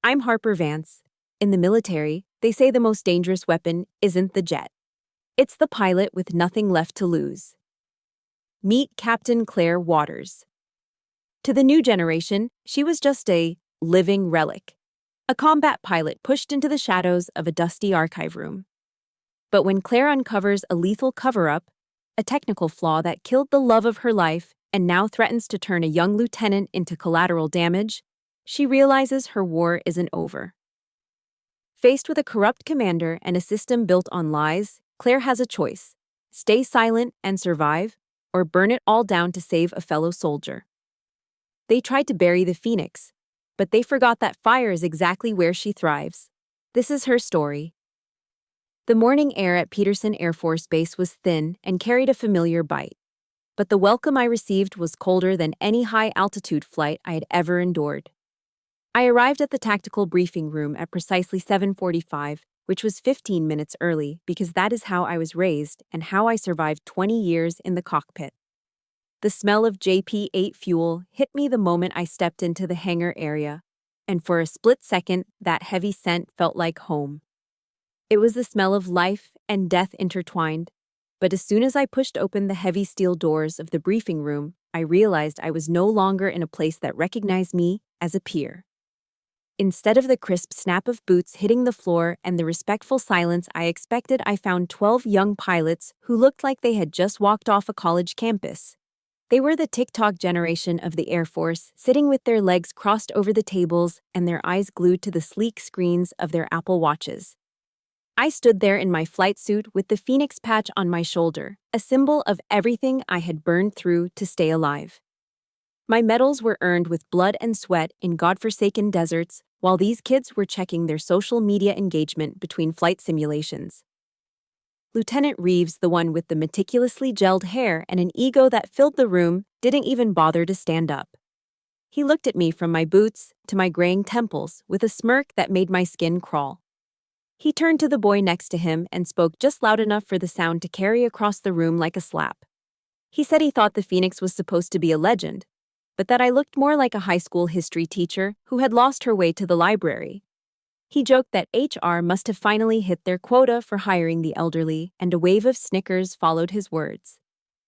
I'm Harper Vance. In the military, they say the most dangerous weapon isn't the jet. It's the pilot with nothing left to lose. Meet Captain Clare Waters. To the new generation, she was just a living relic, a combat pilot pushed into the shadows of a dusty archive room. But when Claire uncovers a lethal cover-up, a technical flaw that killed the love of her life and now threatens to turn a young lieutenant into collateral damage, she realizes her war isn't over. Faced with a corrupt commander and a system built on lies, Claire has a choice: stay silent and survive, or burn it all down to save a fellow soldier. They tried to bury the Phoenix, but they forgot that fire is exactly where she thrives. This is her story. The morning air at Peterson Air Force Base was thin and carried a familiar bite. But the welcome I received was colder than any high-altitude flight I had ever endured. I arrived at the tactical briefing room at precisely 7:45, which was 15 minutes early because that is how I was raised and how I survived 20 years in the cockpit. The smell of JP-8 fuel hit me the moment I stepped into the hangar area, and for a split second, that heavy scent felt like home. It was the smell of life and death intertwined, but as soon as I pushed open the heavy steel doors of the briefing room, I realized I was no longer in a place that recognized me as a peer. Instead of the crisp snap of boots hitting the floor and the respectful silence I expected, I found 12 young pilots who looked like they had just walked off a college campus. They were the TikTok generation of the Air Force, sitting with their legs crossed over the tables and their eyes glued to the sleek screens of their Apple Watches. I stood there in my flight suit with the Phoenix patch on my shoulder, a symbol of everything I had burned through to stay alive. My medals were earned with blood and sweat in godforsaken deserts, while these kids were checking their social media engagement between flight simulations. Lieutenant Reeves, the one with the meticulously gelled hair and an ego that filled the room, didn't even bother to stand up. He looked at me from my boots to my graying temples with a smirk that made my skin crawl. He turned to the boy next to him and spoke just loud enough for the sound to carry across the room like a slap. He said he thought the Phoenix was supposed to be a legend, but that I looked more like a high school history teacher who had lost her way to the library. He joked that HR must have finally hit their quota for hiring the elderly, and a wave of snickers followed his words.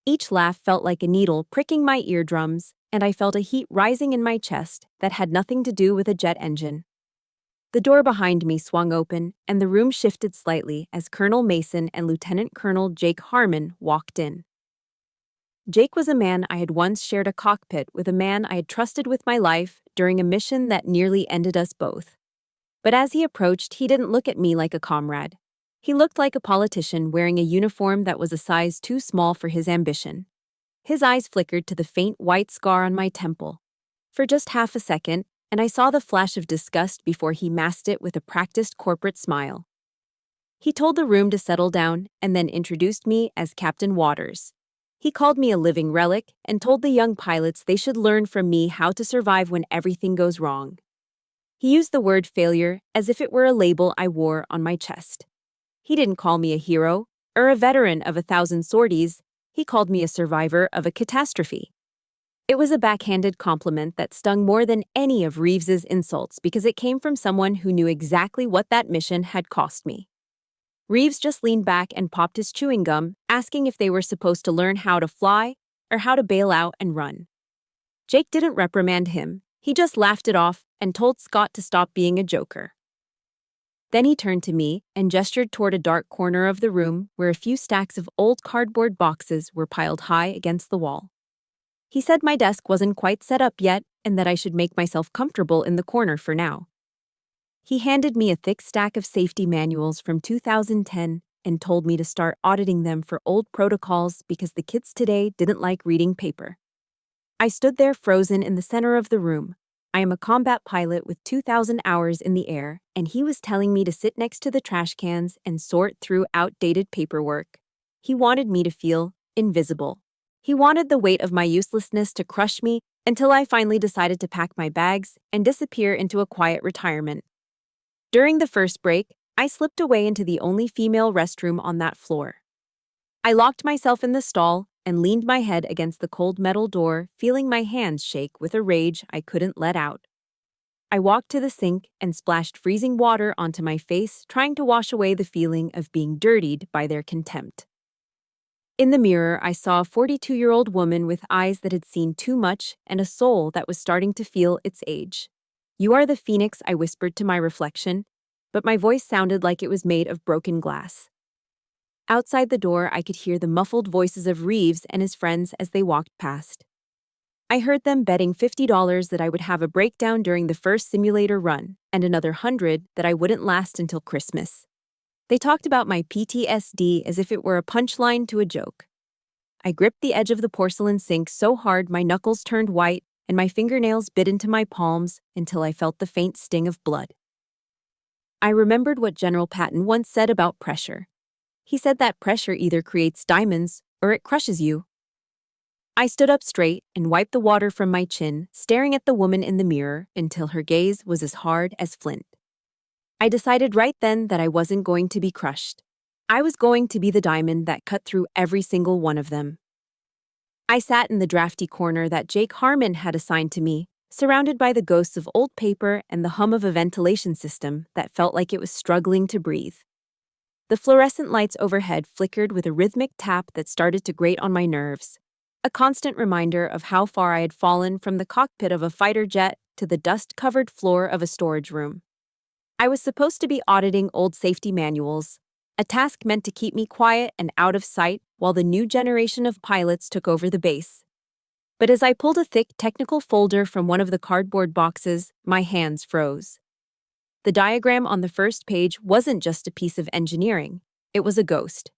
Each laugh felt like a needle pricking my eardrums, and I felt a heat rising in my chest that had nothing to do with a jet engine. The door behind me swung open, and the room shifted slightly as Colonel Mason and Lieutenant Colonel Jake Harmon walked in. Jake was a man I had once shared a cockpit with, a man I had trusted with my life during a mission that nearly ended us both. But as he approached, he didn't look at me like a comrade. He looked like a politician wearing a uniform that was a size too small for his ambition. His eyes flickered to the faint white scar on my temple. For just half a second, and I saw the flash of disgust before he masked it with a practiced corporate smile. He told the room to settle down and then introduced me as Captain Waters. He called me a living relic and told the young pilots they should learn from me how to survive when everything goes wrong. He used the word failure as if it were a label I wore on my chest. He didn't call me a hero or a veteran of 1,000 sorties. He called me a survivor of a catastrophe. It was a backhanded compliment that stung more than any of Reeves's insults because it came from someone who knew exactly what that mission had cost me. Reeves just leaned back and popped his chewing gum, asking if they were supposed to learn how to fly or how to bail out and run. Jake didn't reprimand him. He just laughed it off and told Scott to stop being a joker. Then he turned to me and gestured toward a dark corner of the room where a few stacks of old cardboard boxes were piled high against the wall. He said my desk wasn't quite set up yet and that I should make myself comfortable in the corner for now. He handed me a thick stack of safety manuals from 2010 and told me to start auditing them for old protocols because the kids today didn't like reading paper. I stood there frozen in the center of the room. I am a combat pilot with 2,000 hours in the air, and he was telling me to sit next to the trash cans and sort through outdated paperwork. He wanted me to feel invisible. He wanted the weight of my uselessness to crush me until I finally decided to pack my bags and disappear into a quiet retirement. During the first break, I slipped away into the only female restroom on that floor. I locked myself in the stall and leaned my head against the cold metal door, feeling my hands shake with a rage I couldn't let out. I walked to the sink and splashed freezing water onto my face, trying to wash away the feeling of being dirtied by their contempt. In the mirror, I saw a 42-year-old woman with eyes that had seen too much and a soul that was starting to feel its age. "You are the phoenix," I whispered to my reflection, but my voice sounded like it was made of broken glass. Outside the door, I could hear the muffled voices of Reeves and his friends as they walked past. I heard them betting $50 that I would have a breakdown during the first simulator run, and another $100 that I wouldn't last until Christmas. They talked about my PTSD as if it were a punchline to a joke. I gripped the edge of the porcelain sink so hard my knuckles turned white and my fingernails bit into my palms until I felt the faint sting of blood. I remembered what General Patton once said about pressure. He said that pressure either creates diamonds or it crushes you. I stood up straight and wiped the water from my chin, staring at the woman in the mirror until her gaze was as hard as flint. I decided right then that I wasn't going to be crushed. I was going to be the diamond that cut through every single one of them. I sat in the drafty corner that Jake Harmon had assigned to me, surrounded by the ghosts of old paper and the hum of a ventilation system that felt like it was struggling to breathe. The fluorescent lights overhead flickered with a rhythmic tap that started to grate on my nerves, a constant reminder of how far I had fallen from the cockpit of a fighter jet to the dust-covered floor of a storage room. I was supposed to be auditing old safety manuals, a task meant to keep me quiet and out of sight while the new generation of pilots took over the base. But as I pulled a thick technical folder from one of the cardboard boxes, my hands froze. The diagram on the first page wasn't just a piece of engineering, it was a ghost.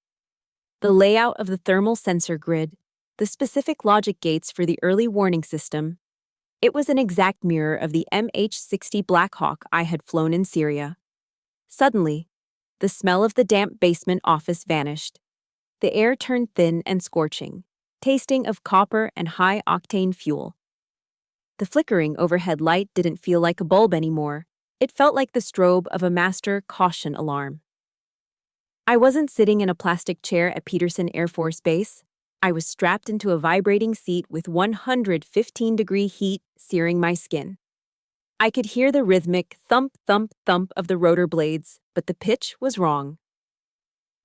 The layout of the thermal sensor grid, the specific logic gates for the early warning system, it was an exact mirror of the MH-60 Black Hawk I had flown in Syria. Suddenly, the smell of the damp basement office vanished. The air turned thin and scorching, tasting of copper and high-octane fuel. The flickering overhead light didn't feel like a bulb anymore. It felt like the strobe of a master caution alarm. I wasn't sitting in a plastic chair at Peterson Air Force Base. I was strapped into a vibrating seat with 115-degree heat searing my skin. I could hear the rhythmic thump, thump, thump of the rotor blades, but the pitch was wrong.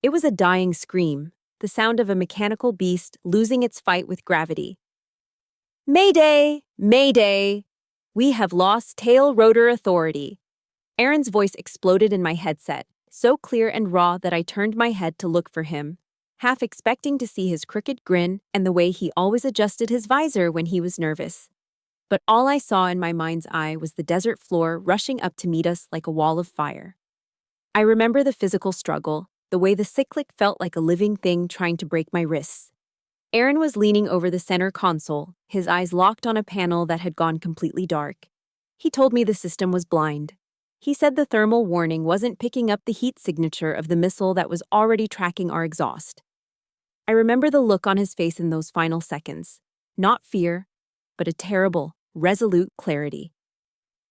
It was a dying scream, the sound of a mechanical beast losing its fight with gravity. "Mayday! Mayday! We have lost tail rotor authority." Aaron's voice exploded in my headset, so clear and raw that I turned my head to look for him, half expecting to see his crooked grin and the way he always adjusted his visor when he was nervous. But all I saw in my mind's eye was the desert floor rushing up to meet us like a wall of fire. I remember the physical struggle, the way the cyclic felt like a living thing trying to break my wrists. Aaron was leaning over the center console, his eyes locked on a panel that had gone completely dark. He told me the system was blind. He said the thermal warning wasn't picking up the heat signature of the missile that was already tracking our exhaust. I remember the look on his face in those final seconds. Not fear, but a terrible, resolute clarity.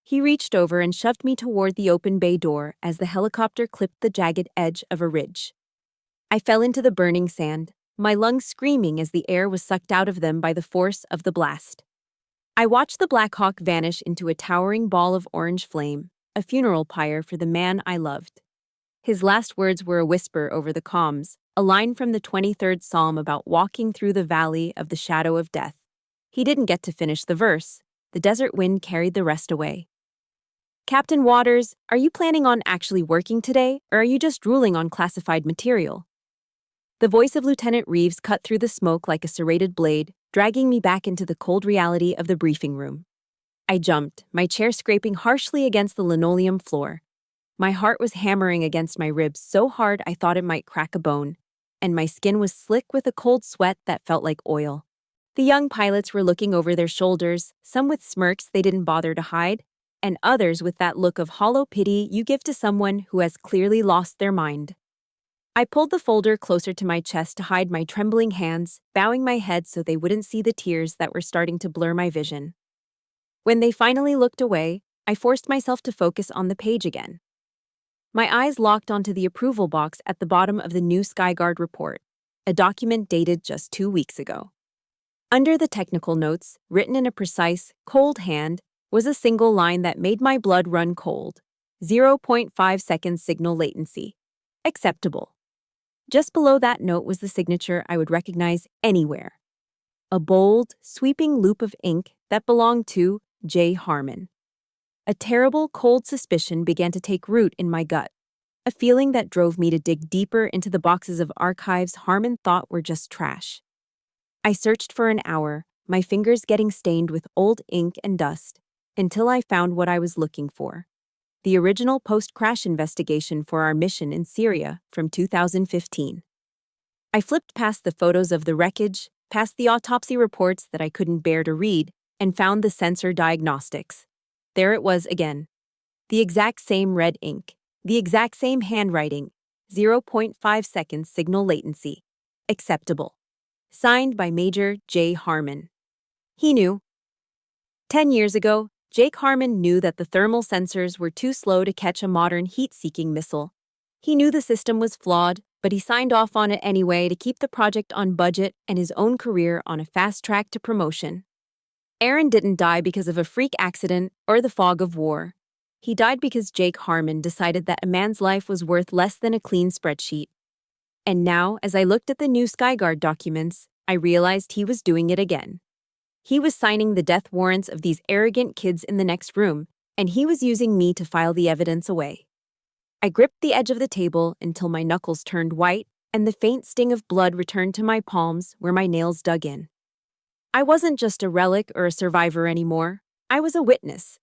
He reached over and shoved me toward the open bay door as the helicopter clipped the jagged edge of a ridge. I fell into the burning sand, my lungs screaming as the air was sucked out of them by the force of the blast. I watched the Black Hawk vanish into a towering ball of orange flame, a funeral pyre for the man I loved. His last words were a whisper over the comms, a line from the 23rd Psalm about walking through the valley of the shadow of death. He didn't get to finish the verse. The desert wind carried the rest away. "Captain Waters, are you planning on actually working today, or are you just drooling on classified material?" The voice of Lieutenant Reeves cut through the smoke like a serrated blade, dragging me back into the cold reality of the briefing room. I jumped, my chair scraping harshly against the linoleum floor. My heart was hammering against my ribs so hard I thought it might crack a bone, and my skin was slick with a cold sweat that felt like oil. The young pilots were looking over their shoulders, some with smirks they didn't bother to hide, and others with that look of hollow pity you give to someone who has clearly lost their mind. I pulled the folder closer to my chest to hide my trembling hands, bowing my head so they wouldn't see the tears that were starting to blur my vision. When they finally looked away, I forced myself to focus on the page again. My eyes locked onto the approval box at the bottom of the new Skyguard report, a document dated just 2 weeks ago. Under the technical notes, written in a precise, cold hand, was a single line that made my blood run cold. 0.5 seconds signal latency. Acceptable. Just below that note was the signature I would recognize anywhere. A bold, sweeping loop of ink that belonged to J. Harmon. A terrible, cold suspicion began to take root in my gut, a feeling that drove me to dig deeper into the boxes of archives Harmon thought were just trash. I searched for an hour, my fingers getting stained with old ink and dust, until I found what I was looking for. The original post-crash investigation for our mission in Syria from 2015. I flipped past the photos of the wreckage, past the autopsy reports that I couldn't bear to read, and found the sensor diagnostics. There it was again. The exact same red ink, the exact same handwriting, 0.5 seconds signal latency. Acceptable. Signed by Major J. Harmon. He knew. 10 years ago, Jake Harmon knew that the thermal sensors were too slow to catch a modern heat-seeking missile. He knew the system was flawed, but he signed off on it anyway to keep the project on budget and his own career on a fast track to promotion. Aaron didn't die because of a freak accident or the fog of war. He died because Jake Harmon decided that a man's life was worth less than a clean spreadsheet. And now, as I looked at the new Skyguard documents, I realized he was doing it again. He was signing the death warrants of these arrogant kids in the next room, and he was using me to file the evidence away. I gripped the edge of the table until my knuckles turned white and the faint sting of blood returned to my palms where my nails dug in. I wasn't just a relic or a survivor anymore. I was a witness.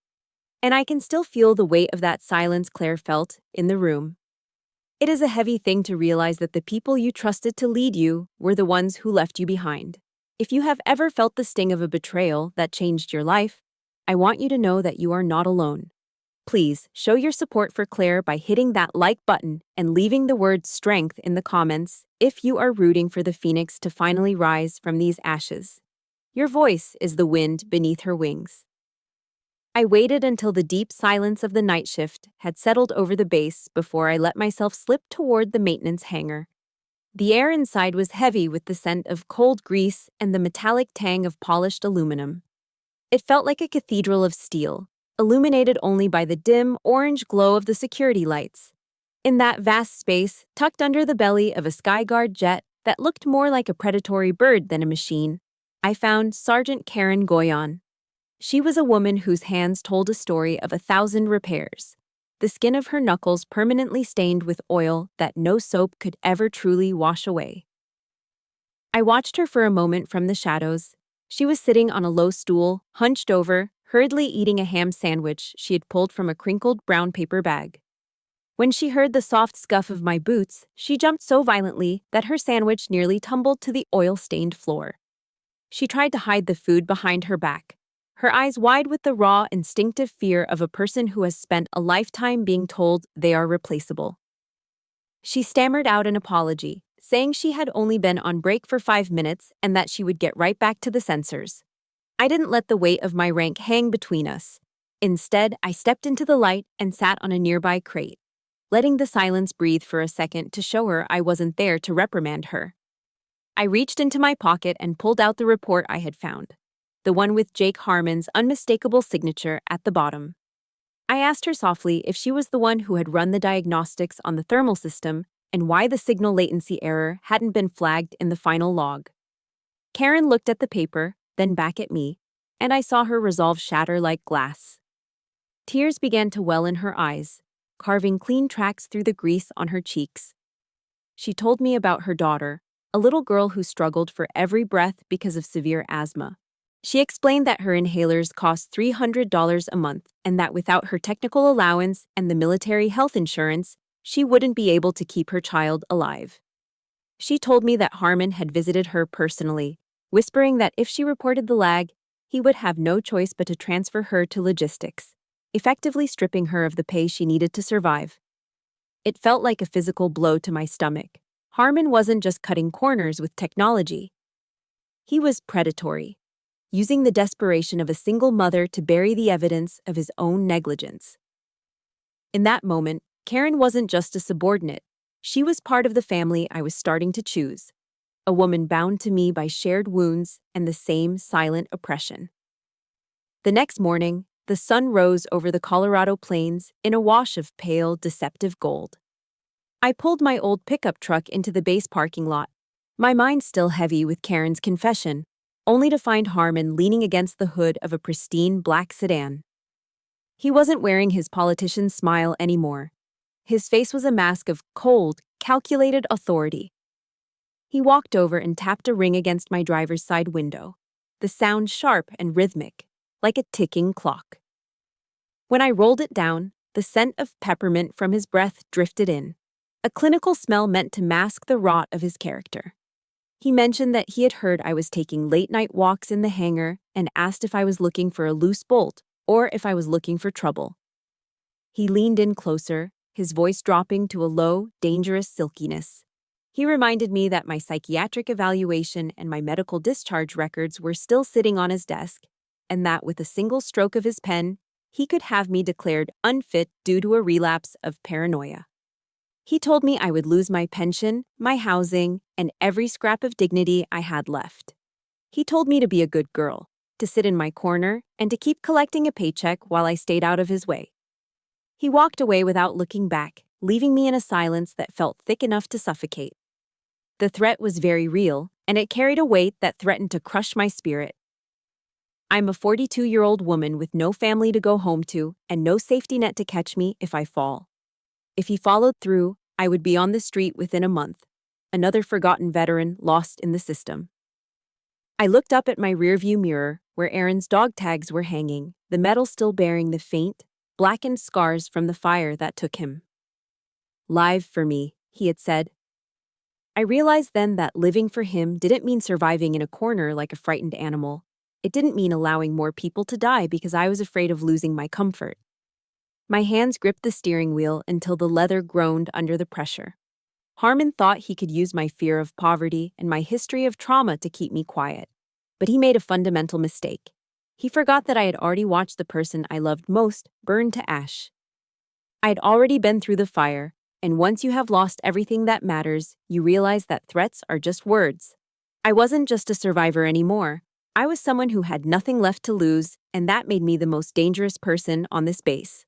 And I can still feel the weight of that silence Claire felt in the room. It is a heavy thing to realize that the people you trusted to lead you were the ones who left you behind. If you have ever felt the sting of a betrayal that changed your life, I want you to know that you are not alone. Please show your support for Claire by hitting that like button and leaving the word strength in the comments if you are rooting for the phoenix to finally rise from these ashes. Your voice is the wind beneath her wings. I waited until the deep silence of the night shift had settled over the base before I let myself slip toward the maintenance hangar. The air inside was heavy with the scent of cold grease and the metallic tang of polished aluminum. It felt like a cathedral of steel, illuminated only by the dim, orange glow of the security lights. In that vast space, tucked under the belly of a Skyguard jet that looked more like a predatory bird than a machine, I found Sergeant Karen Goyon. She was a woman whose hands told a story of 1,000 repairs. The skin of her knuckles permanently stained with oil that no soap could ever truly wash away. I watched her for a moment from the shadows. She was sitting on a low stool, hunched over, hurriedly eating a ham sandwich she had pulled from a crinkled brown paper bag. When she heard the soft scuff of my boots, she jumped so violently that her sandwich nearly tumbled to the oil-stained floor. She tried to hide the food behind her back, her eyes wide with the raw, instinctive fear of a person who has spent a lifetime being told they are replaceable. She stammered out an apology, saying she had only been on break for 5 minutes and that she would get right back to the sensors. I didn't let the weight of my rank hang between us. Instead, I stepped into the light and sat on a nearby crate, letting the silence breathe for a second to show her I wasn't there to reprimand her. I reached into my pocket and pulled out the report I had found, the one with Jake Harmon's unmistakable signature at the bottom. I asked her softly if she was the one who had run the diagnostics on the thermal system and why the signal latency error hadn't been flagged in the final log. Karen looked at the paper, then back at me, and I saw her resolve shatter like glass. Tears began to well in her eyes, carving clean tracks through the grease on her cheeks. She told me about her daughter, a little girl who struggled for every breath because of severe asthma. She explained that her inhalers cost $300 a month and that without her technical allowance and the military health insurance, she wouldn't be able to keep her child alive. She told me that Harmon had visited her personally, whispering that if she reported the lag, he would have no choice but to transfer her to logistics, effectively stripping her of the pay she needed to survive. It felt like a physical blow to my stomach. Harmon wasn't just cutting corners with technology. He was predatory, using the desperation of a single mother to bury the evidence of his own negligence. In that moment, Karen wasn't just a subordinate. She was part of the family I was starting to choose, a woman bound to me by shared wounds and the same silent oppression. The next morning, The sun rose over the Colorado plains in a wash of pale, deceptive gold. I pulled my old pickup truck into the base parking lot, my mind still heavy with Karen's confession, only to find Harmon leaning against the hood of a pristine black sedan. He wasn't wearing his politician's smile anymore. His face was a mask of cold, calculated authority. He walked over and tapped a ring against my driver's side window, the sound sharp and rhythmic, like a ticking clock. When I rolled it down, the scent of peppermint from his breath drifted in, a clinical smell meant to mask the rot of his character. He mentioned that he had heard I was taking late-night walks in the hangar and asked if I was looking for a loose bolt or if I was looking for trouble. He leaned in closer, his voice dropping to a low, dangerous silkiness. He reminded me that my psychiatric evaluation and my medical discharge records were still sitting on his desk, and that with a single stroke of his pen, he could have me declared unfit due to a relapse of paranoia. He told me I would lose my pension, my housing, and every scrap of dignity I had left. He told me to be a good girl, to sit in my corner, and to keep collecting a paycheck while I stayed out of his way. He walked away without looking back, leaving me in a silence that felt thick enough to suffocate. The threat was very real, and it carried a weight that threatened to crush my spirit. I'm a 42-year-old woman with no family to go home to and no safety net to catch me if I fall. If he followed through, I would be on the street within a month, another forgotten veteran lost in the system. I looked up at my rearview mirror, where Aaron's dog tags were hanging, the metal still bearing the faint, blackened scars from the fire that took him. Live for me, he had said. I realized then that living for him didn't mean surviving in a corner like a frightened animal. It didn't mean allowing more people to die because I was afraid of losing my comfort. My hands gripped the steering wheel until the leather groaned under the pressure. Harmon thought he could use my fear of poverty and my history of trauma to keep me quiet. But he made a fundamental mistake. He forgot that I had already watched the person I loved most burn to ash. I had already been through the fire, and once you have lost everything that matters, you realize that threats are just words. I wasn't just a survivor anymore. I was someone who had nothing left to lose, and that made me the most dangerous person on this base.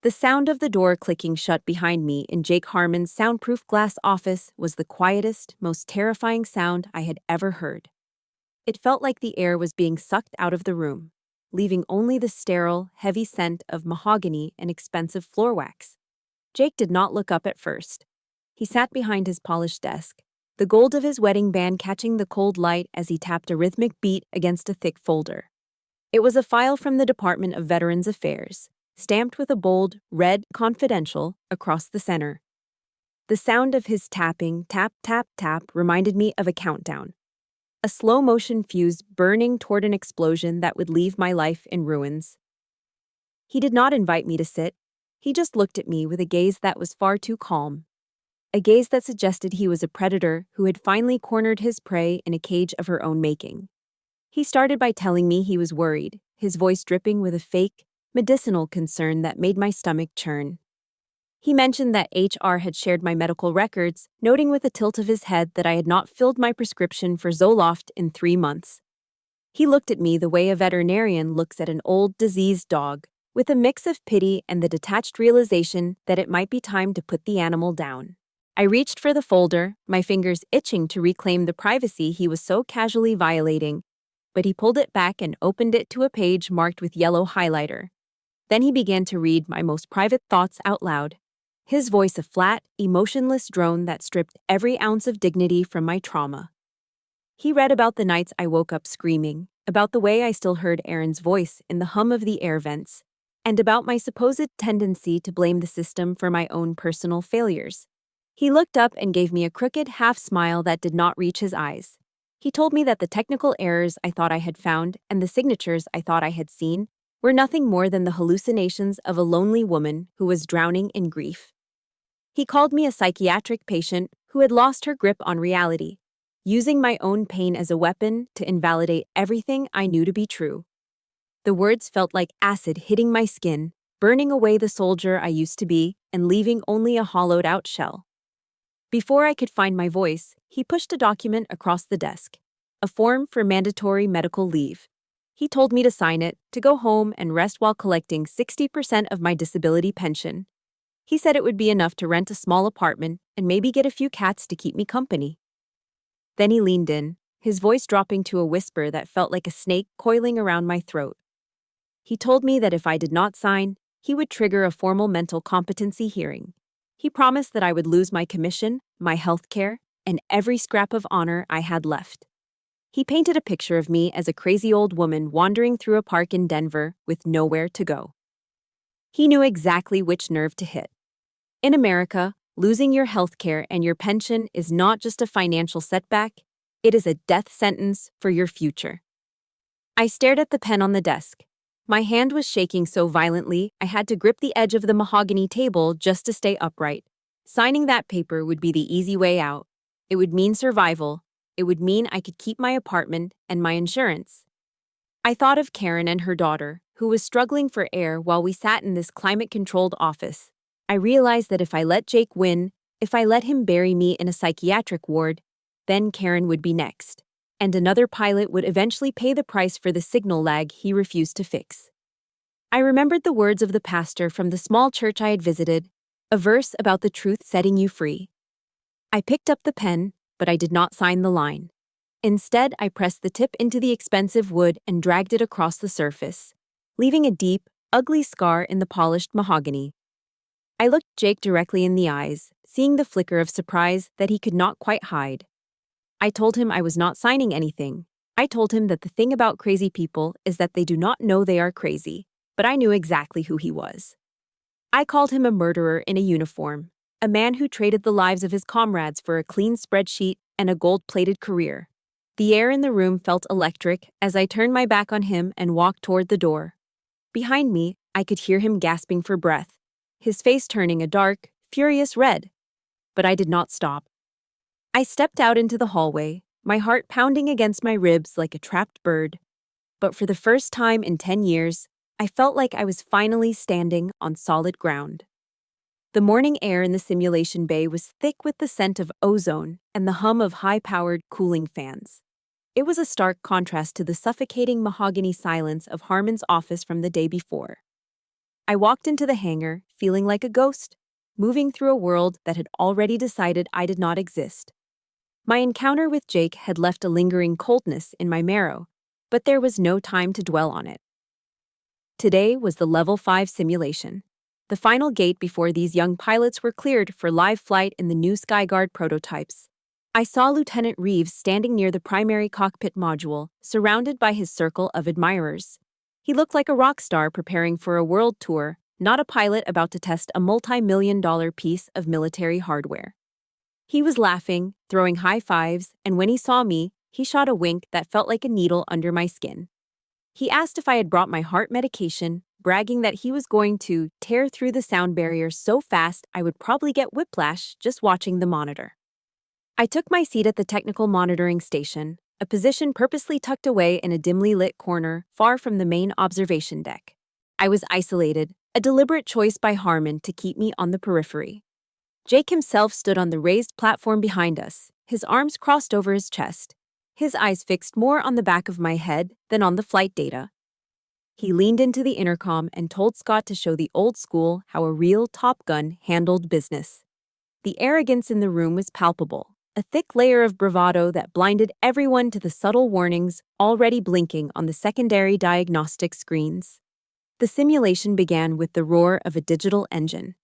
The sound of the door clicking shut behind me in Jake Harmon's soundproof glass office was the quietest, most terrifying sound I had ever heard. It felt like the air was being sucked out of the room, leaving only the sterile, heavy scent of mahogany and expensive floor wax. Jake did not look up at first. He sat behind his polished desk, the gold of his wedding band catching the cold light as he tapped a rhythmic beat against a thick folder. It was a file from the Department of Veterans Affairs, stamped with a bold, red confidential across the center. The sound of his tapping, tap, tap, tap, reminded me of a countdown. A slow-motion fuse burning toward an explosion that would leave my life in ruins. He did not invite me to sit. He just looked at me with a gaze that was far too calm. A gaze that suggested he was a predator who had finally cornered his prey in a cage of her own making. He started by telling me he was worried, his voice dripping with a fake, medicinal concern that made my stomach churn. He mentioned that HR had shared my medical records, noting with a tilt of his head that I had not filled my prescription for Zoloft in 3 months. He looked at me the way a veterinarian looks at an old, diseased dog, with a mix of pity and the detached realization that it might be time to put the animal down. I reached for the folder, my fingers itching to reclaim the privacy he was so casually violating, but he pulled it back and opened it to a page marked with yellow highlighter. Then he began to read my most private thoughts out loud, his voice a flat, emotionless drone that stripped every ounce of dignity from my trauma. He read about the nights I woke up screaming, about the way I still heard Aaron's voice in the hum of the air vents, and about my supposed tendency to blame the system for my own personal failures. He looked up and gave me a crooked half-smile that did not reach his eyes. He told me that the technical errors I thought I had found and the signatures I thought I had seen were nothing more than the hallucinations of a lonely woman who was drowning in grief. He called me a psychiatric patient who had lost her grip on reality, using my own pain as a weapon to invalidate everything I knew to be true. The words felt like acid hitting my skin, burning away the soldier I used to be and leaving only a hollowed-out shell. Before I could find my voice, he pushed a document across the desk, a form for mandatory medical leave. He told me to sign it, to go home and rest while collecting 60% of my disability pension. He said it would be enough to rent a small apartment and maybe get a few cats to keep me company. Then he leaned in, his voice dropping to a whisper that felt like a snake coiling around my throat. He told me that if I did not sign, he would trigger a formal mental competency hearing. He promised that I would lose my commission, my health care, and every scrap of honor I had left. He painted a picture of me as a crazy old woman wandering through a park in Denver with nowhere to go. He knew exactly which nerve to hit. In America, losing your health care and your pension is not just a financial setback, it is a death sentence for your future. I stared at the pen on the desk. My hand was shaking so violently I had to grip the edge of the mahogany table just to stay upright. Signing that paper would be the easy way out. It would mean survival. It would mean I could keep my apartment and my insurance. I thought of Karen and her daughter, who was struggling for air while we sat in this climate-controlled office. I realized that if I let Jake win, if I let him bury me in a psychiatric ward, then Karen would be next, and another pilot would eventually pay the price for the signal lag he refused to fix. I remembered the words of the pastor from the small church I had visited, a verse about the truth setting you free. I picked up the pen, but I did not sign the line. Instead, I pressed the tip into the expensive wood and dragged it across the surface, leaving a deep, ugly scar in the polished mahogany. I looked Jake directly in the eyes, seeing the flicker of surprise that he could not quite hide. I told him I was not signing anything. I told him that the thing about crazy people is that they do not know they are crazy, but I knew exactly who he was. I called him a murderer in a uniform, a man who traded the lives of his comrades for a clean spreadsheet and a gold-plated career. The air in the room felt electric as I turned my back on him and walked toward the door. Behind me, I could hear him gasping for breath, his face turning a dark, furious red. But I did not stop. I stepped out into the hallway, my heart pounding against my ribs like a trapped bird. But for the first time in 10 years, I felt like I was finally standing on solid ground. The morning air in the simulation bay was thick with the scent of ozone and the hum of high-powered cooling fans. It was a stark contrast to the suffocating mahogany silence of Harmon's office from the day before. I walked into the hangar, feeling like a ghost, moving through a world that had already decided I did not exist. My encounter with Jake had left a lingering coldness in my marrow, but there was no time to dwell on it. Today was the Level 5 simulation, the final gate before these young pilots were cleared for live flight in the new Skyguard prototypes. I saw Lieutenant Reeves standing near the primary cockpit module, surrounded by his circle of admirers. He looked like a rock star preparing for a world tour, not a pilot about to test a multi-million-dollar piece of military hardware. He was laughing, throwing high fives, and when he saw me, he shot a wink that felt like a needle under my skin. He asked if I had brought my heart medication, bragging that he was going to tear through the sound barrier so fast I would probably get whiplash just watching the monitor. I took my seat at the technical monitoring station, a position purposely tucked away in a dimly lit corner far from the main observation deck. I was isolated, a deliberate choice by Harmon to keep me on the periphery. Jake himself stood on the raised platform behind us, his arms crossed over his chest, his eyes fixed more on the back of my head than on the flight data. He leaned into the intercom and told Scott to show the old school how a real Top Gun handled business. The arrogance in the room was palpable, a thick layer of bravado that blinded everyone to the subtle warnings already blinking on the secondary diagnostic screens. The simulation began with the roar of a digital engine.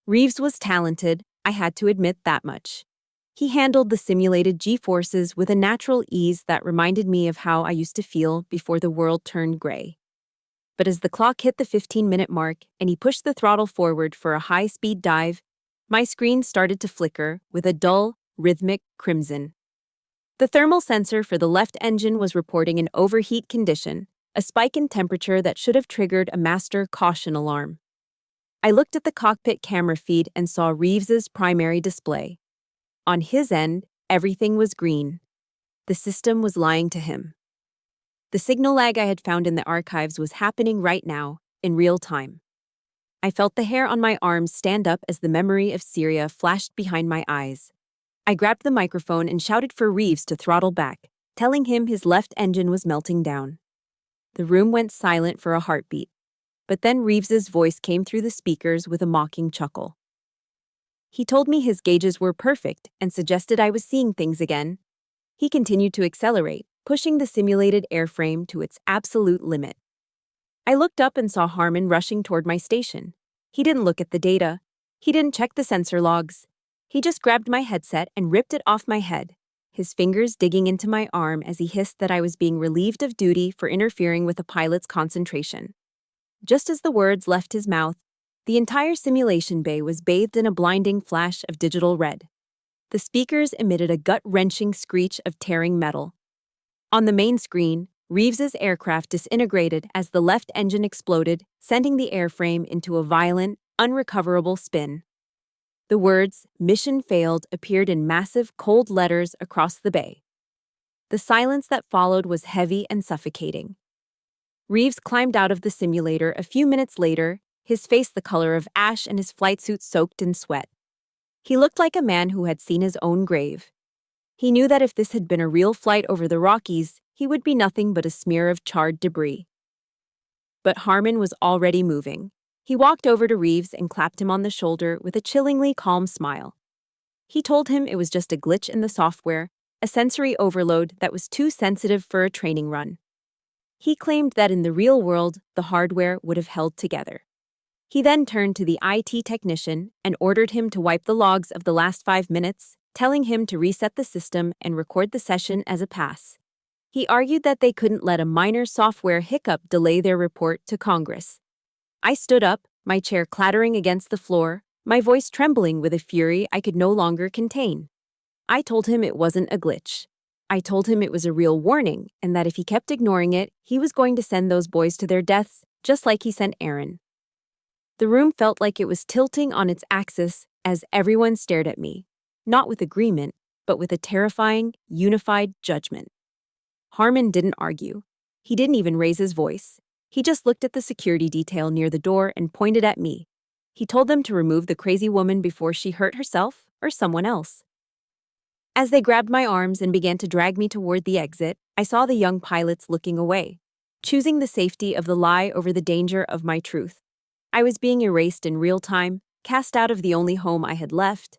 Reeves was talented, I had to admit that much. He handled the simulated G-forces with a natural ease that reminded me of how I used to feel before the world turned gray. But as the clock hit the 15-minute mark and he pushed the throttle forward for a high-speed dive, my screen started to flicker with a dull, rhythmic crimson. The thermal sensor for the left engine was reporting an overheat condition, a spike in temperature that should have triggered a master caution alarm. I looked at the cockpit camera feed and saw Reeves's primary display. On his end, everything was green. The system was lying to him. The signal lag I had found in the archives was happening right now, in real time. I felt the hair on my arms stand up as the memory of Syria flashed behind my eyes. I grabbed the microphone and shouted for Reeves to throttle back, telling him his left engine was melting down. The room went silent for a heartbeat, but then Reeves's voice came through the speakers with a mocking chuckle. He told me his gauges were perfect and suggested I was seeing things again. He continued to accelerate, pushing the simulated airframe to its absolute limit. I looked up and saw Harmon rushing toward my station. He didn't look at the data. He didn't check the sensor logs. He just grabbed my headset and ripped it off my head, his fingers digging into my arm as he hissed that I was being relieved of duty for interfering with a pilot's concentration. Just as the words left his mouth, the entire simulation bay was bathed in a blinding flash of digital red. The speakers emitted a gut-wrenching screech of tearing metal. On the main screen, Reeves's aircraft disintegrated as the left engine exploded, sending the airframe into a violent, unrecoverable spin. The words, "Mission failed," appeared in massive, cold letters across the bay. The silence that followed was heavy and suffocating. Reeves climbed out of the simulator a few minutes later, his face the color of ash and his flight suit soaked in sweat. He looked like a man who had seen his own grave. He knew that if this had been a real flight over the Rockies, he would be nothing but a smear of charred debris. But Harmon was already moving. He walked over to Reeves and clapped him on the shoulder with a chillingly calm smile. He told him it was just a glitch in the software, a sensory overload that was too sensitive for a training run. He claimed that in the real world, the hardware would have held together. He then turned to the IT technician and ordered him to wipe the logs of the last 5 minutes, telling him to reset the system and record the session as a pass. He argued that they couldn't let a minor software hiccup delay their report to Congress. I stood up, my chair clattering against the floor, my voice trembling with a fury I could no longer contain. I told him it wasn't a glitch. I told him it was a real warning, and that if he kept ignoring it, he was going to send those boys to their deaths, just like he sent Aaron. The room felt like it was tilting on its axis as everyone stared at me, not with agreement, but with a terrifying, unified judgment. Harmon didn't argue. He didn't even raise his voice. He just looked at the security detail near the door and pointed at me. He told them to remove the crazy woman before she hurt herself or someone else. As they grabbed my arms and began to drag me toward the exit, I saw the young pilots looking away, choosing the safety of the lie over the danger of my truth. I was being erased in real time, cast out of the only home I had left.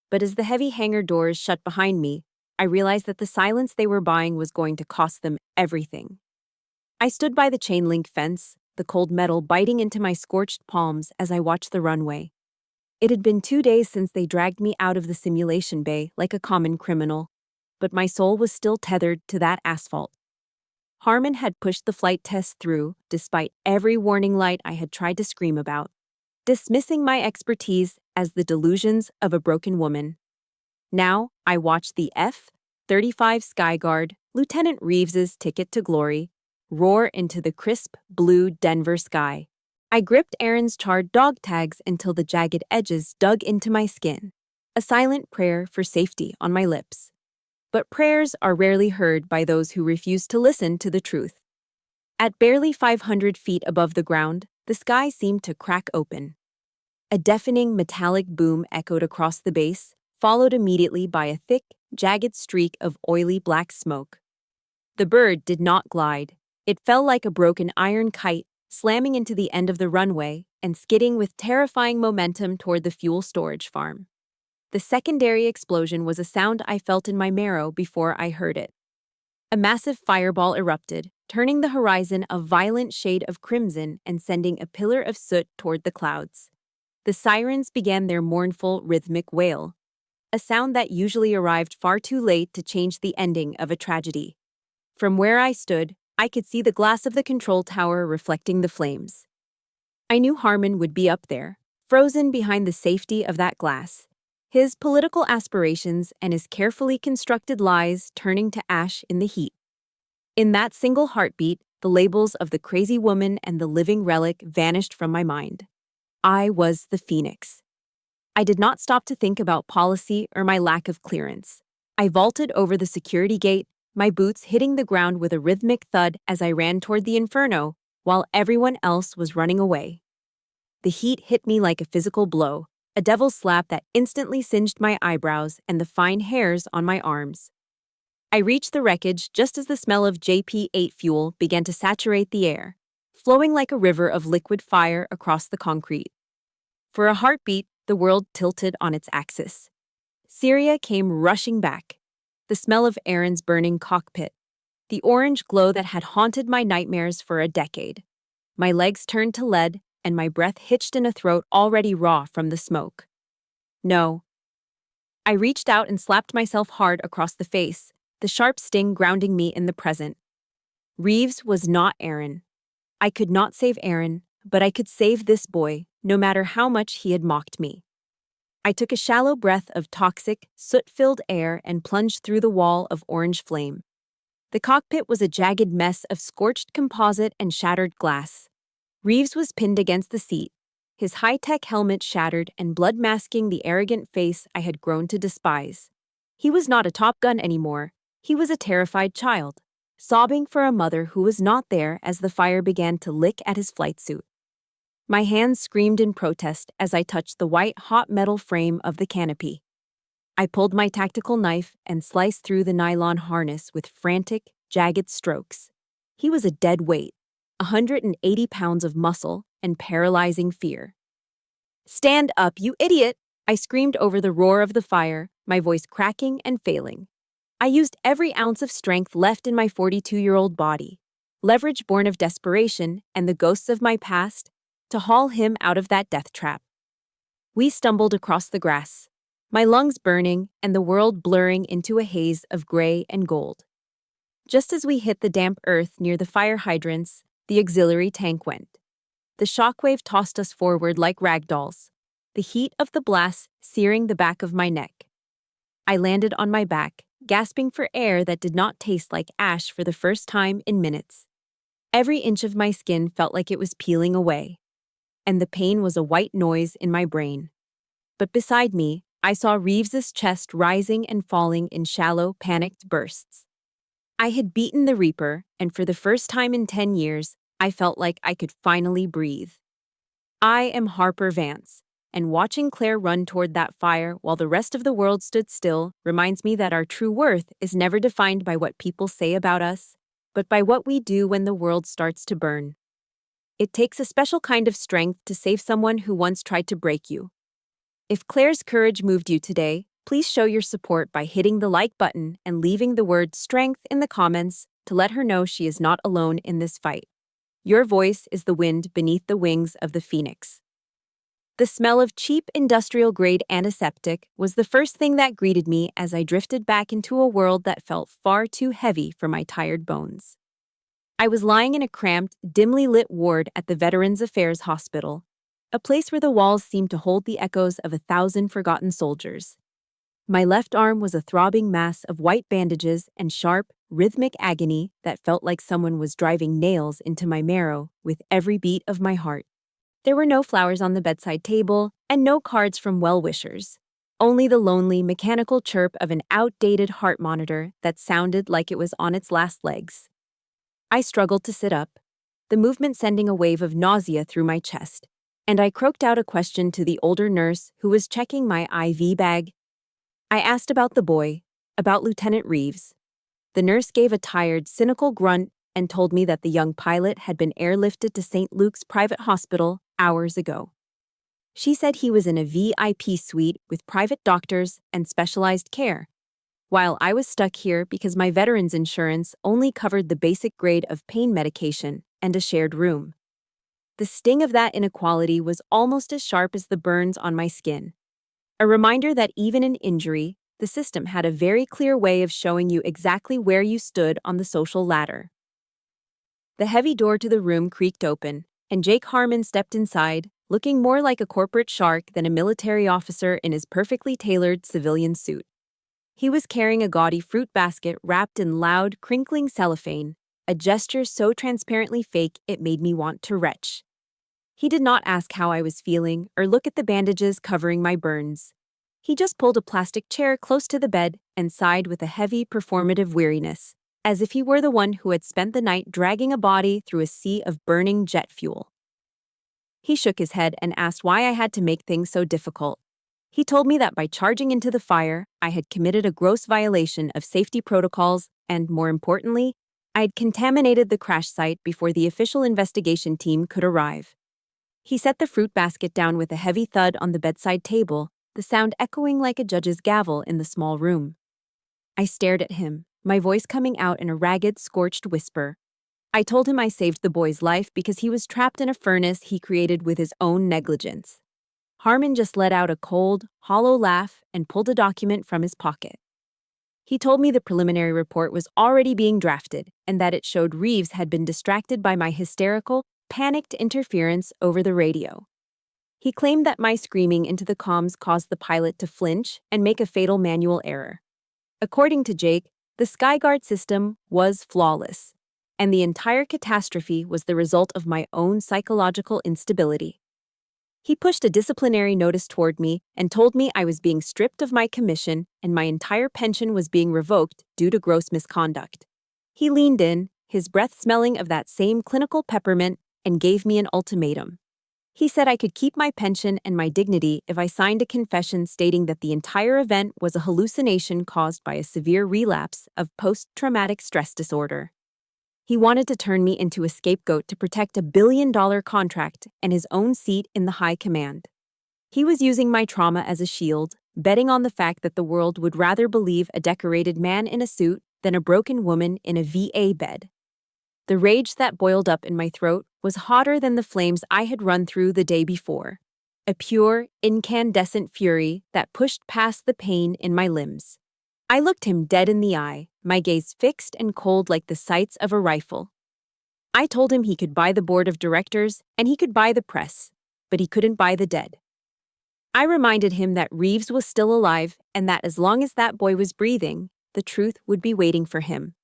But as the heavy hangar doors shut behind me, I realized that the silence they were buying was going to cost them everything. I stood by the chain-link fence, the cold metal biting into my scorched palms as I watched the runway. It had been 2 days since they dragged me out of the simulation bay like a common criminal, but my soul was still tethered to that asphalt. Harmon had pushed the flight test through, despite every warning light I had tried to scream about, dismissing my expertise as the delusions of a broken woman. Now, I watched the F-35 Skyguard, Lieutenant Reeves's ticket to glory, roar into the crisp, blue Denver sky. I gripped Aaron's charred dog tags until the jagged edges dug into my skin, a silent prayer for safety on my lips. But prayers are rarely heard by those who refuse to listen to the truth. At barely 500 feet above the ground, the sky seemed to crack open. A deafening metallic boom echoed across the base, followed immediately by a thick, jagged streak of oily black smoke. The bird did not glide. It fell like a broken iron kite, slamming into the end of the runway and skidding with terrifying momentum toward the fuel storage farm. The secondary explosion was a sound I felt in my marrow before I heard it. A massive fireball erupted, turning the horizon a violent shade of crimson and sending a pillar of soot toward the clouds. The sirens began their mournful, rhythmic wail, a sound that usually arrived far too late to change the ending of a tragedy. From where I stood, I could see the glass of the control tower reflecting the flames. I knew Harmon would be up there, frozen behind the safety of that glass, his political aspirations and his carefully constructed lies turning to ash in the heat. In that single heartbeat, the labels of the crazy woman and the living relic vanished from my mind. I was the Phoenix. I did not stop to think about policy or my lack of clearance. I vaulted over the security gate, my boots hitting the ground with a rhythmic thud as I ran toward the inferno, while everyone else was running away. The heat hit me like a physical blow, a devil's slap that instantly singed my eyebrows and the fine hairs on my arms. I reached the wreckage just as the smell of JP-8 fuel began to saturate the air, flowing like a river of liquid fire across the concrete. For a heartbeat, the world tilted on its axis. Syria came rushing back. The smell of Aaron's burning cockpit. The orange glow that had haunted my nightmares for a decade. My legs turned to lead, and my breath hitched in a throat already raw from the smoke. No. I reached out and slapped myself hard across the face, the sharp sting grounding me in the present. Reeves was not Aaron. I could not save Aaron, but I could save this boy, no matter how much he had mocked me. I took a shallow breath of toxic, soot-filled air and plunged through the wall of orange flame. The cockpit was a jagged mess of scorched composite and shattered glass. Reeves was pinned against the seat, his high-tech helmet shattered and blood masking the arrogant face I had grown to despise. He was not a Top Gun anymore. He was a terrified child, sobbing for a mother who was not there as the fire began to lick at his flight suit. My hands screamed in protest as I touched the white, hot metal frame of the canopy. I pulled my tactical knife and sliced through the nylon harness with frantic, jagged strokes. He was a dead weight, 180 pounds of muscle and paralyzing fear. "Stand up, you idiot!" I screamed over the roar of the fire, my voice cracking and failing. I used every ounce of strength left in my 42-year-old body, leverage born of desperation and the ghosts of my past, to haul him out of that death trap. We stumbled across the grass, my lungs burning and the world blurring into a haze of gray and gold. Just as we hit the damp earth near the fire hydrants, the auxiliary tank went. The shockwave tossed us forward like ragdolls, the heat of the blast searing the back of my neck. I landed on my back, gasping for air that did not taste like ash for the first time in minutes. Every inch of my skin felt like it was peeling away, and the pain was a white noise in my brain. But beside me, I saw Reeves's chest rising and falling in shallow, panicked bursts. I had beaten the Reaper, and for the first time in 10 years, I felt like I could finally breathe. I am Harper Vance, and watching Claire run toward that fire while the rest of the world stood still reminds me that our true worth is never defined by what people say about us, but by what we do when the world starts to burn. It takes a special kind of strength to save someone who once tried to break you. If Claire's courage moved you today, please show your support by hitting the like button and leaving the word strength in the comments to let her know she is not alone in this fight. Your voice is the wind beneath the wings of the phoenix. The smell of cheap industrial-grade antiseptic was the first thing that greeted me as I drifted back into a world that felt far too heavy for my tired bones. I was lying in a cramped, dimly lit ward at the Veterans Affairs Hospital, a place where the walls seemed to hold the echoes of 1,000 forgotten soldiers. My left arm was a throbbing mass of white bandages and sharp, rhythmic agony that felt like someone was driving nails into my marrow with every beat of my heart. There were no flowers on the bedside table and no cards from well-wishers, only the lonely, mechanical chirp of an outdated heart monitor that sounded like it was on its last legs. I struggled to sit up, the movement sending a wave of nausea through my chest, and I croaked out a question to the older nurse who was checking my IV bag. I asked about the boy, about Lieutenant Reeves. The nurse gave a tired, cynical grunt and told me that the young pilot had been airlifted to St. Luke's private hospital hours ago. She said he was in a VIP suite with private doctors and specialized care, while I was stuck here because my veterans insurance only covered the basic grade of pain medication and a shared room. The sting of that inequality was almost as sharp as the burns on my skin. A reminder that even in injury, the system had a very clear way of showing you exactly where you stood on the social ladder. The heavy door to the room creaked open, and Jake Harmon stepped inside, looking more like a corporate shark than a military officer in his perfectly tailored civilian suit. He was carrying a gaudy fruit basket wrapped in loud, crinkling cellophane, a gesture so transparently fake it made me want to retch. He did not ask how I was feeling or look at the bandages covering my burns. He just pulled a plastic chair close to the bed and sighed with a heavy, performative weariness, as if he were the one who had spent the night dragging a body through a sea of burning jet fuel. He shook his head and asked why I had to make things so difficult. He told me that by charging into the fire, I had committed a gross violation of safety protocols and, more importantly, I had contaminated the crash site before the official investigation team could arrive. He set the fruit basket down with a heavy thud on the bedside table, the sound echoing like a judge's gavel in the small room. I stared at him, my voice coming out in a ragged, scorched whisper. I told him I saved the boy's life because he was trapped in a furnace he created with his own negligence. Harmon just let out a cold, hollow laugh and pulled a document from his pocket. He told me the preliminary report was already being drafted and that it showed Reeves had been distracted by my hysterical, panicked interference over the radio. He claimed that my screaming into the comms caused the pilot to flinch and make a fatal manual error. According to Jake, the Skyguard system was flawless, and the entire catastrophe was the result of my own psychological instability. He pushed a disciplinary notice toward me and told me I was being stripped of my commission and my entire pension was being revoked due to gross misconduct. He leaned in, his breath smelling of that same clinical peppermint, and gave me an ultimatum. He said I could keep my pension and my dignity if I signed a confession stating that the entire event was a hallucination caused by a severe relapse of post-traumatic stress disorder. He wanted to turn me into a scapegoat to protect a billion-dollar contract and his own seat in the high command. He was using my trauma as a shield, betting on the fact that the world would rather believe a decorated man in a suit than a broken woman in a VA bed. The rage that boiled up in my throat was hotter than the flames I had run through the day before, a pure, incandescent fury that pushed past the pain in my limbs. I looked him dead in the eye, my gaze fixed and cold like the sights of a rifle. I told him he could buy the board of directors and he could buy the press, but he couldn't buy the dead. I reminded him that Reeves was still alive and that as long as that boy was breathing, the truth would be waiting for him.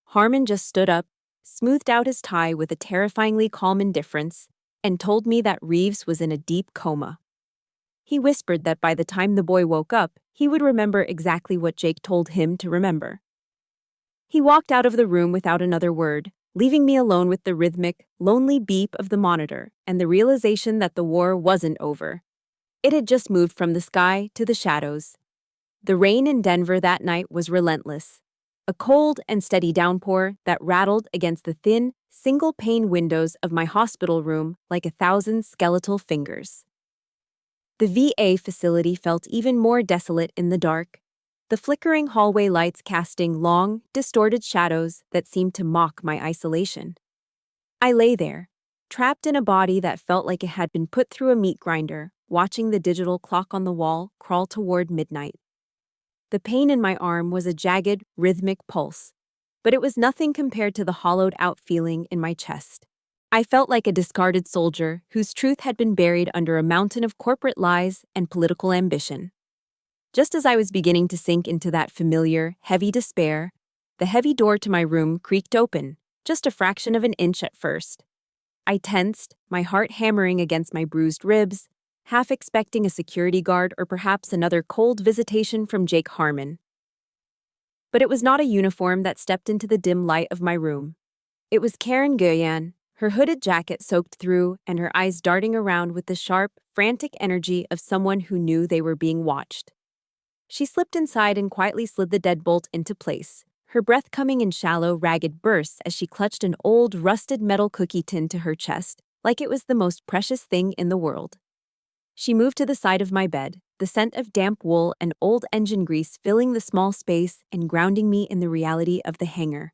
Harmon just stood up, smoothed out his tie with a terrifyingly calm indifference, and told me that Reeves was in a deep coma. He whispered that by the time the boy woke up, he would remember exactly what Jake told him to remember. He walked out of the room without another word, leaving me alone with the rhythmic, lonely beep of the monitor and the realization that the war wasn't over. It had just moved from the sky to the shadows. The rain in Denver that night was relentless, a cold and steady downpour that rattled against the thin, single-pane windows of my hospital room like 1,000 skeletal fingers. The VA facility felt even more desolate in the dark, the flickering hallway lights casting long, distorted shadows that seemed to mock my isolation. I lay there, trapped in a body that felt like it had been put through a meat grinder, watching the digital clock on the wall crawl toward midnight. The pain in my arm was a jagged, rhythmic pulse, but it was nothing compared to the hollowed-out feeling in my chest. I felt like a discarded soldier whose truth had been buried under a mountain of corporate lies and political ambition. Just as I was beginning to sink into that familiar, heavy despair, the heavy door to my room creaked open, just a fraction of an inch at first. I tensed, my heart hammering against my bruised ribs, half expecting a security guard or perhaps another cold visitation from Jake Harmon. But it was not a uniform that stepped into the dim light of my room. It was Karen Guyan, her hooded jacket soaked through and her eyes darting around with the sharp, frantic energy of someone who knew they were being watched. She slipped inside and quietly slid the deadbolt into place, her breath coming in shallow, ragged bursts as she clutched an old, rusted metal cookie tin to her chest, like it was the most precious thing in the world. She moved to the side of my bed, the scent of damp wool and old engine grease filling the small space and grounding me in the reality of the hangar.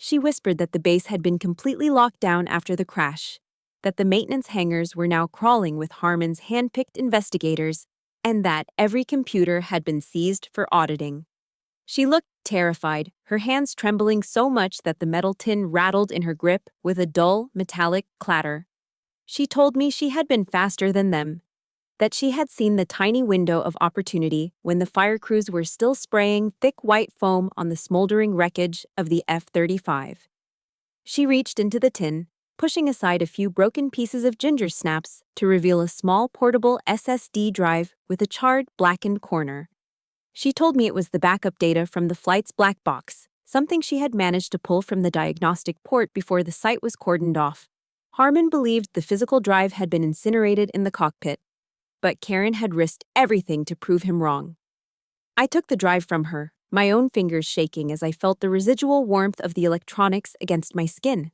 She whispered that the base had been completely locked down after the crash, that the maintenance hangars were now crawling with Harmon's hand-picked investigators, and that every computer had been seized for auditing. She looked terrified, her hands trembling so much that the metal tin rattled in her grip with a dull, metallic clatter. She told me she had been faster than them, that she had seen the tiny window of opportunity when the fire crews were still spraying thick white foam on the smoldering wreckage of the F-35. She reached into the tin, pushing aside a few broken pieces of ginger snaps to reveal a small portable SSD drive with a charred, blackened corner. She told me it was the backup data from the flight's black box, something she had managed to pull from the diagnostic port before the site was cordoned off. Harmon believed the physical drive had been incinerated in the cockpit, but Karen had risked everything to prove him wrong. I took the drive from her, my own fingers shaking as I felt the residual warmth of the electronics against my skin.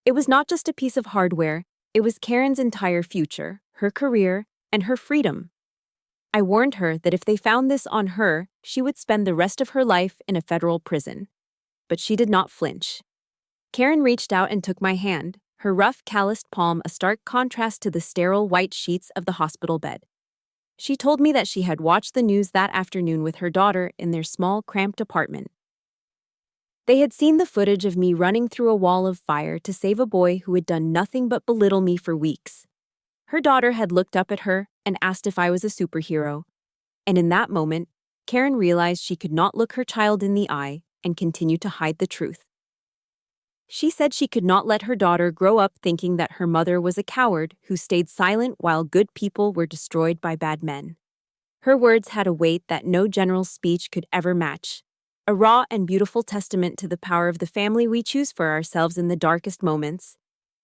It was not just a piece of hardware, it was Karen's entire future, her career, and her freedom. I warned her that if they found this on her, she would spend the rest of her life in a federal prison. But she did not flinch. Karen reached out and took my hand, her rough, calloused palm a stark contrast to the sterile white sheets of the hospital bed. She told me that she had watched the news that afternoon with her daughter in their small, cramped apartment. They had seen the footage of me running through a wall of fire to save a boy who had done nothing but belittle me for weeks. Her daughter had looked up at her and asked if I was a superhero. And in that moment, Karen realized she could not look her child in the eye and continue to hide the truth. She said she could not let her daughter grow up thinking that her mother was a coward who stayed silent while good people were destroyed by bad men. Her words had a weight that no general's speech could ever match, a raw and beautiful testament to the power of the family we choose for ourselves in the darkest moments.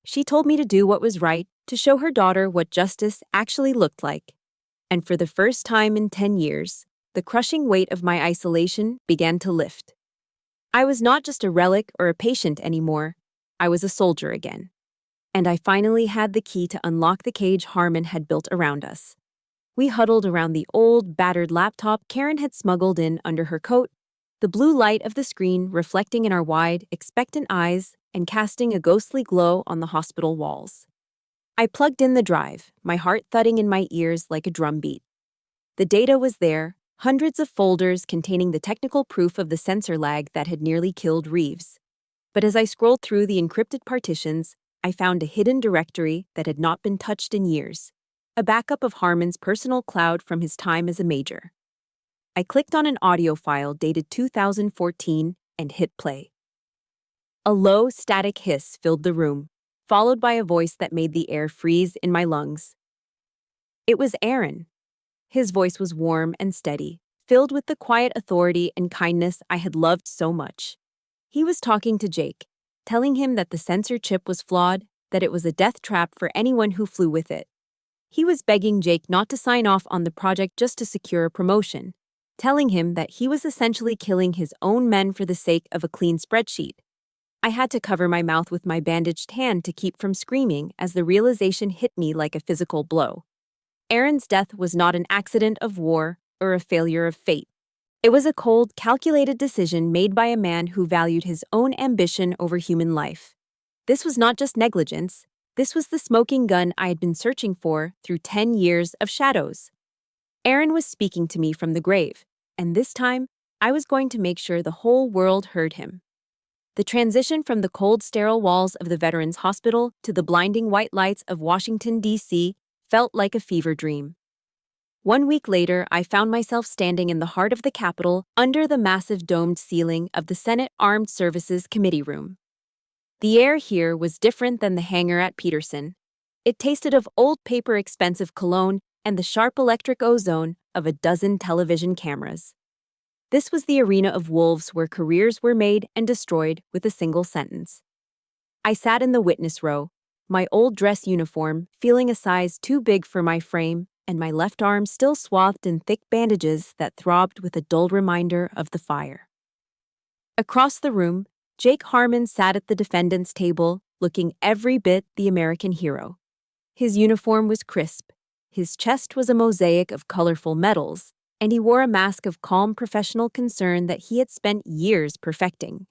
She told me to do what was right, to show her daughter what justice actually looked like. And for the first time in 10 years, the crushing weight of my isolation began to lift. I was not just a relic or a patient anymore, I was a soldier again. And I finally had the key to unlock the cage Harmon had built around us. We huddled around the old, battered laptop Karen had smuggled in under her coat, the blue light of the screen reflecting in our wide, expectant eyes and casting a ghostly glow on the hospital walls. I plugged in the drive, my heart thudding in my ears like a drumbeat. The data was there, hundreds of folders containing the technical proof of the sensor lag that had nearly killed Reeves. But as I scrolled through the encrypted partitions, I found a hidden directory that had not been touched in years, a backup of Harmon's personal cloud from his time as a major. I clicked on an audio file dated 2014 and hit play. A low, static hiss filled the room, followed by a voice that made the air freeze in my lungs. It was Aaron. His voice was warm and steady, filled with the quiet authority and kindness I had loved so much. He was talking to Jake, telling him that the sensor chip was flawed, that it was a death trap for anyone who flew with it. He was begging Jake not to sign off on the project just to secure a promotion, telling him that he was essentially killing his own men for the sake of a clean spreadsheet. I had to cover my mouth with my bandaged hand to keep from screaming as the realization hit me like a physical blow. Aaron's death was not an accident of war or a failure of fate. It was a cold, calculated decision made by a man who valued his own ambition over human life. This was not just negligence. This was the smoking gun I had been searching for through 10 years of shadows. Aaron was speaking to me from the grave, and this time, I was going to make sure the whole world heard him. The transition from the cold, sterile walls of the Veterans Hospital to the blinding white lights of Washington, D.C., felt like a fever dream. 1 week later, I found myself standing in the heart of the Capitol under the massive domed ceiling of the Senate Armed Services Committee room. The air here was different than the hangar at Peterson. It tasted of old paper expensive cologne and the sharp electric ozone of a dozen television cameras. This was the arena of wolves where careers were made and destroyed with a single sentence. I sat in the witness row, my old dress uniform feeling a size too big for my frame, and my left arm still swathed in thick bandages that throbbed with a dull reminder of the fire. Across the room, Jake Harmon sat at the defendant's table, looking every bit the American hero. His uniform was crisp, his chest was a mosaic of colorful medals, and he wore a mask of calm professional concern that he had spent years perfecting.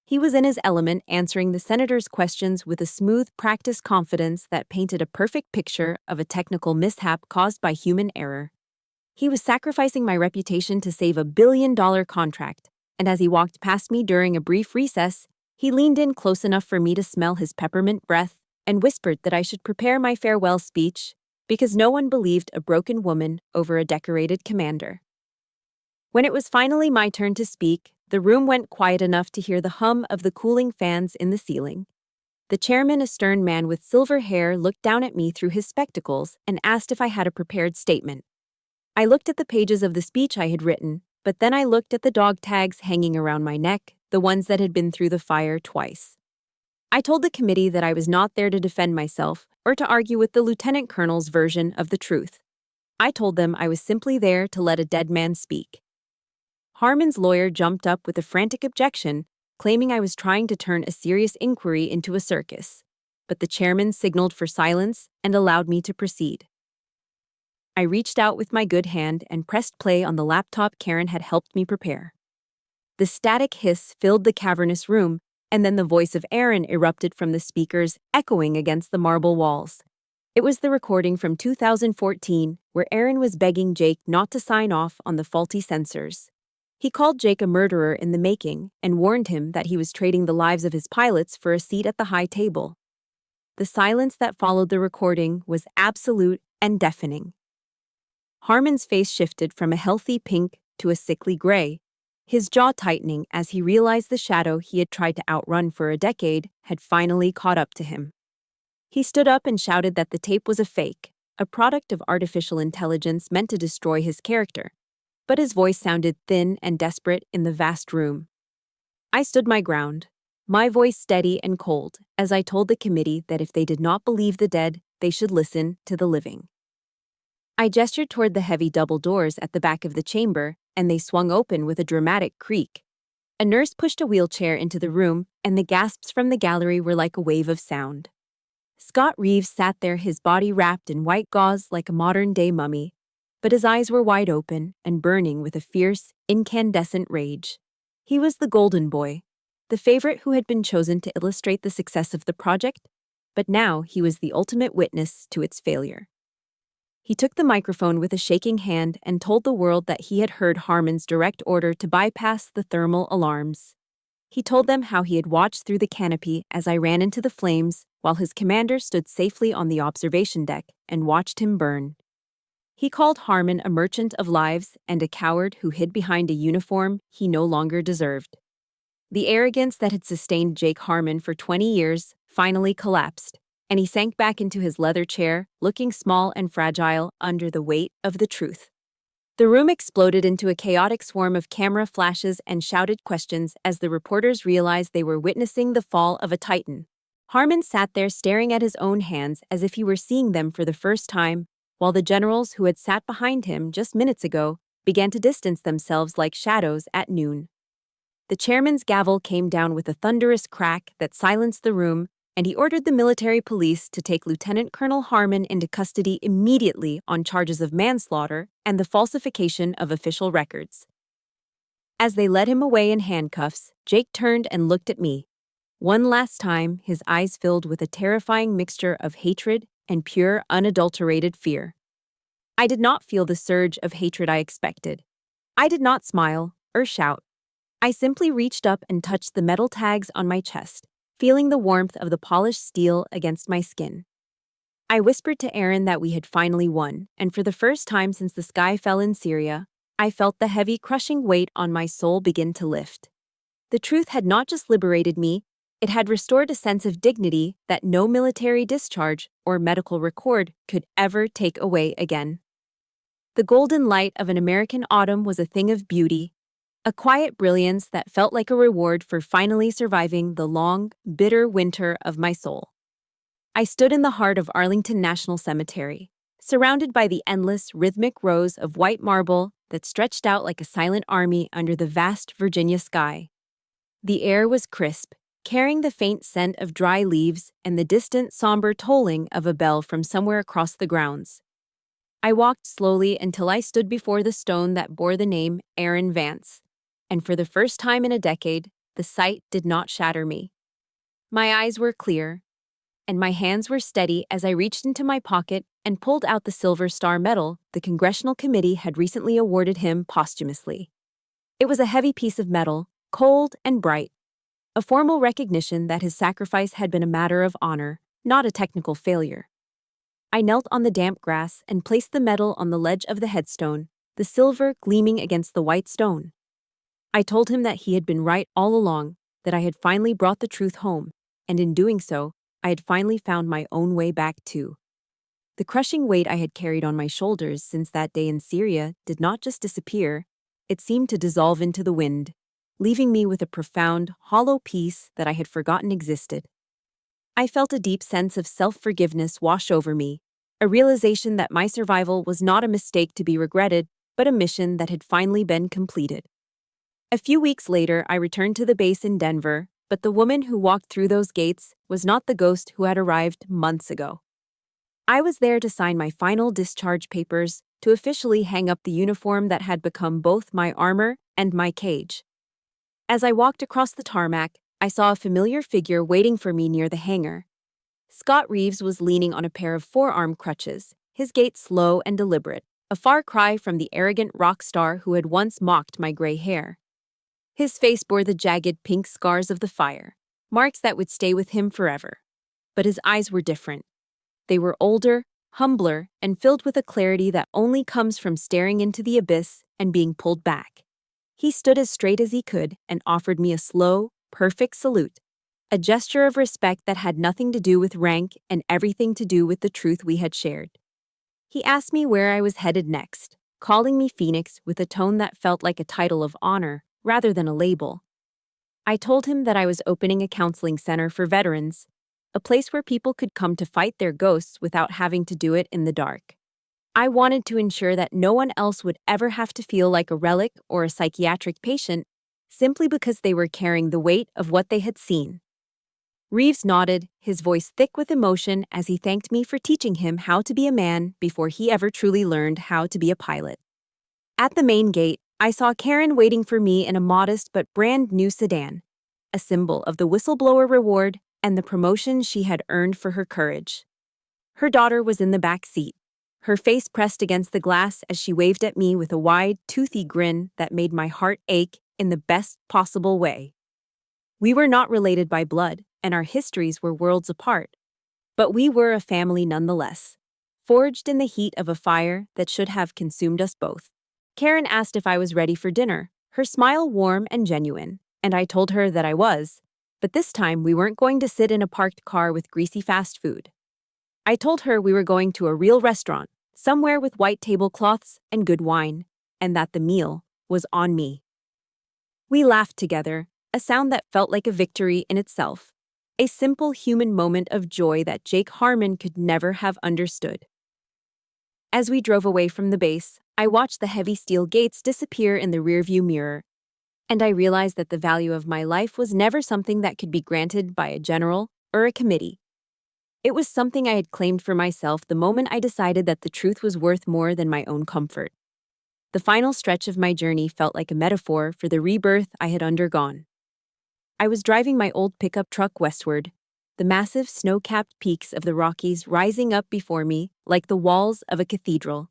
He was in his element, answering the senator's questions with a smooth, practiced confidence that painted a perfect picture of a technical mishap caused by human error. He was sacrificing my reputation to save $1 billion contract, and as he walked past me during a brief recess, he leaned in close enough for me to smell his peppermint breath and whispered that I should prepare my farewell speech because no one believed a broken woman over a decorated commander. When it was finally my turn to speak, the room went quiet enough to hear the hum of the cooling fans in the ceiling. The chairman, a stern man with silver hair, looked down at me through his spectacles and asked if I had a prepared statement. I looked at the pages of the speech I had written, but then I looked at the dog tags hanging around my neck, the ones that had been through the fire twice. I told the committee that I was not there to defend myself or to argue with the lieutenant colonel's version of the truth. I told them I was simply there to let a dead man speak. Harmon's lawyer jumped up with a frantic objection, claiming I was trying to turn a serious inquiry into a circus. But the chairman signaled for silence and allowed me to proceed. I reached out with my good hand and pressed play on the laptop Karen had helped me prepare. The static hiss filled the cavernous room, and then the voice of Aaron erupted from the speakers, echoing against the marble walls. It was the recording from 2014, where Aaron was begging Jake not to sign off on the faulty sensors. He called Jake a murderer in the making and warned him that he was trading the lives of his pilots for a seat at the high table. The silence that followed the recording was absolute and deafening. Harmon's face shifted from a healthy pink to a sickly gray, his jaw tightening as he realized the shadow he had tried to outrun for a decade had finally caught up to him. He stood up and shouted that the tape was a fake, a product of artificial intelligence meant to destroy his character, but his voice sounded thin and desperate in the vast room. I stood my ground, my voice steady and cold, as I told the committee that if they did not believe the dead, they should listen to the living. I gestured toward the heavy double doors at the back of the chamber, and they swung open with a dramatic creak. A nurse pushed a wheelchair into the room, and the gasps from the gallery were like a wave of sound. Scott Reeves sat there, his body wrapped in white gauze like a modern-day mummy, but his eyes were wide open and burning with a fierce, incandescent rage. He was the golden boy, the favorite who had been chosen to illustrate the success of the project, but now he was the ultimate witness to its failure. He took the microphone with a shaking hand and told the world that he had heard Harmon's direct order to bypass the thermal alarms. He told them how he had watched through the canopy as I ran into the flames while his commander stood safely on the observation deck and watched him burn. He called Harmon a merchant of lives and a coward who hid behind a uniform he no longer deserved. The arrogance that had sustained Jake Harmon for 20 years finally collapsed, and he sank back into his leather chair, looking small and fragile under the weight of the truth. The room exploded into a chaotic swarm of camera flashes and shouted questions as the reporters realized they were witnessing the fall of a titan. Harmon sat there staring at his own hands as if he were seeing them for the first time, while the generals who had sat behind him just minutes ago began to distance themselves like shadows at noon. The chairman's gavel came down with a thunderous crack that silenced the room, and he ordered the military police to take Lieutenant Colonel Harmon into custody immediately on charges of manslaughter and the falsification of official records. As they led him away in handcuffs, Jake turned and looked at me. One last time, his eyes filled with a terrifying mixture of hatred and pure, unadulterated fear. I did not feel the surge of hatred I expected. I did not smile or shout. I simply reached up and touched the metal tags on my chest, feeling the warmth of the polished steel against my skin. I whispered to Aaron that we had finally won, and for the first time since the sky fell in Syria, I felt the heavy, crushing weight on my soul begin to lift. The truth had not just liberated me, it had restored a sense of dignity that no military discharge or medical record could ever take away again. The golden light of an American autumn was a thing of beauty, a quiet brilliance that felt like a reward for finally surviving the long, bitter winter of my soul. I stood in the heart of Arlington National Cemetery, surrounded by the endless, rhythmic rows of white marble that stretched out like a silent army under the vast Virginia sky. The air was crisp, carrying the faint scent of dry leaves and the distant, somber tolling of a bell from somewhere across the grounds. I walked slowly until I stood before the stone that bore the name Aaron Vance, and for the first time in a decade, the sight did not shatter me. My eyes were clear, and my hands were steady as I reached into my pocket and pulled out the Silver Star Medal the Congressional Committee had recently awarded him posthumously. It was a heavy piece of metal, cold and bright, a formal recognition that his sacrifice had been a matter of honor, not a technical failure. I knelt on the damp grass and placed the medal on the ledge of the headstone, the silver gleaming against the white stone. I told him that he had been right all along, that I had finally brought the truth home, and in doing so, I had finally found my own way back too. The crushing weight I had carried on my shoulders since that day in Syria did not just disappear, it seemed to dissolve into the wind, leaving me with a profound, hollow peace that I had forgotten existed. I felt a deep sense of self-forgiveness wash over me, a realization that my survival was not a mistake to be regretted, but a mission that had finally been completed. A few weeks later, I returned to the base in Denver, but the woman who walked through those gates was not the ghost who had arrived months ago. I was there to sign my final discharge papers, to officially hang up the uniform that had become both my armor and my cage. As I walked across the tarmac, I saw a familiar figure waiting for me near the hangar. Scott Reeves was leaning on a pair of forearm crutches, his gait slow and deliberate, a far cry from the arrogant rock star who had once mocked my gray hair. His face bore the jagged pink scars of the fire, marks that would stay with him forever. But his eyes were different. They were older, humbler, and filled with a clarity that only comes from staring into the abyss and being pulled back. He stood as straight as he could and offered me a slow, perfect salute, a gesture of respect that had nothing to do with rank and everything to do with the truth we had shared. He asked me where I was headed next, calling me Phoenix with a tone that felt like a title of honor rather than a label. I told him that I was opening a counseling center for veterans, a place where people could come to fight their ghosts without having to do it in the dark. I wanted to ensure that no one else would ever have to feel like a relic or a psychiatric patient simply because they were carrying the weight of what they had seen. Reeves nodded, his voice thick with emotion as he thanked me for teaching him how to be a man before he ever truly learned how to be a pilot. At the main gate, I saw Karen waiting for me in a modest but brand new sedan, a symbol of the whistleblower reward and the promotion she had earned for her courage. Her daughter was in the back seat, her face pressed against the glass as she waved at me with a wide, toothy grin that made my heart ache in the best possible way. We were not related by blood, and our histories were worlds apart. But we were a family nonetheless, forged in the heat of a fire that should have consumed us both. Karen asked if I was ready for dinner, her smile warm and genuine, and I told her that I was, but this time we weren't going to sit in a parked car with greasy fast food. I told her we were going to a real restaurant, somewhere with white tablecloths and good wine, and that the meal was on me. We laughed together, a sound that felt like a victory in itself, a simple human moment of joy that Jake Harmon could never have understood. As we drove away from the base, I watched the heavy steel gates disappear in the rearview mirror, and I realized that the value of my life was never something that could be granted by a general or a committee. It was something I had claimed for myself the moment I decided that the truth was worth more than my own comfort. The final stretch of my journey felt like a metaphor for the rebirth I had undergone. I was driving my old pickup truck westward, the massive snow-capped peaks of the Rockies rising up before me like the walls of a cathedral.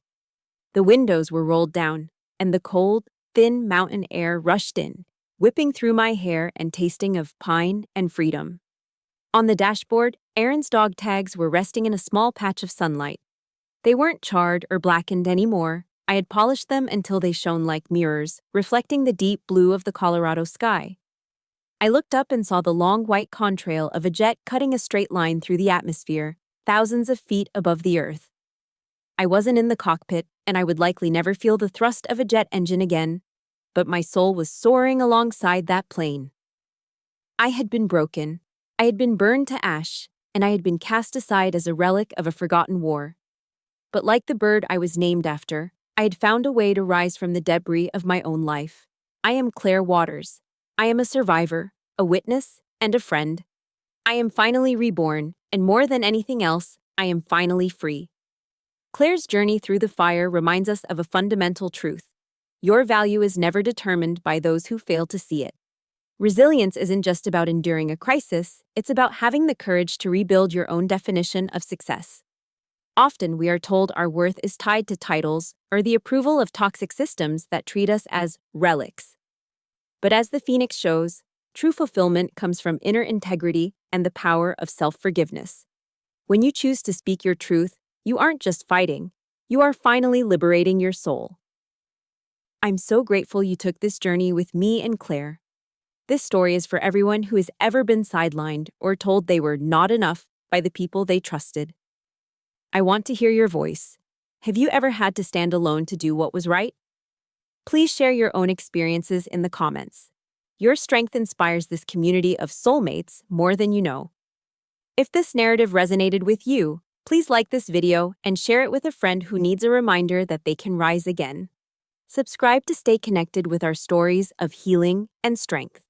The windows were rolled down, and the cold, thin mountain air rushed in, whipping through my hair and tasting of pine and freedom. On the dashboard, Aaron's dog tags were resting in a small patch of sunlight. They weren't charred or blackened anymore. I had polished them until they shone like mirrors, reflecting the deep blue of the Colorado sky. I looked up and saw the long white contrail of a jet cutting a straight line through the atmosphere, thousands of feet above the earth. I wasn't in the cockpit, and I would likely never feel the thrust of a jet engine again, but my soul was soaring alongside that plane. I had been broken, I had been burned to ash, and I had been cast aside as a relic of a forgotten war. But like the bird I was named after, I had found a way to rise from the debris of my own life. I am Clare Waters. I am a survivor, a witness, and a friend. I am finally reborn, and more than anything else, I am finally free. Claire's journey through the fire reminds us of a fundamental truth. Your value is never determined by those who fail to see it. Resilience isn't just about enduring a crisis, it's about having the courage to rebuild your own definition of success. Often we are told our worth is tied to titles or the approval of toxic systems that treat us as relics. But as the Phoenix shows, true fulfillment comes from inner integrity and the power of self-forgiveness. When you choose to speak your truth, you aren't just fighting, you are finally liberating your soul. I'm so grateful you took this journey with me and Claire. This story is for everyone who has ever been sidelined or told they were not enough by the people they trusted. I want to hear your voice. Have you ever had to stand alone to do what was right? Please share your own experiences in the comments. Your strength inspires this community of soulmates more than you know. If this narrative resonated with you, Please like this video and share it with a friend who needs a reminder that they can rise again. Subscribe to stay connected with our stories of healing and strength.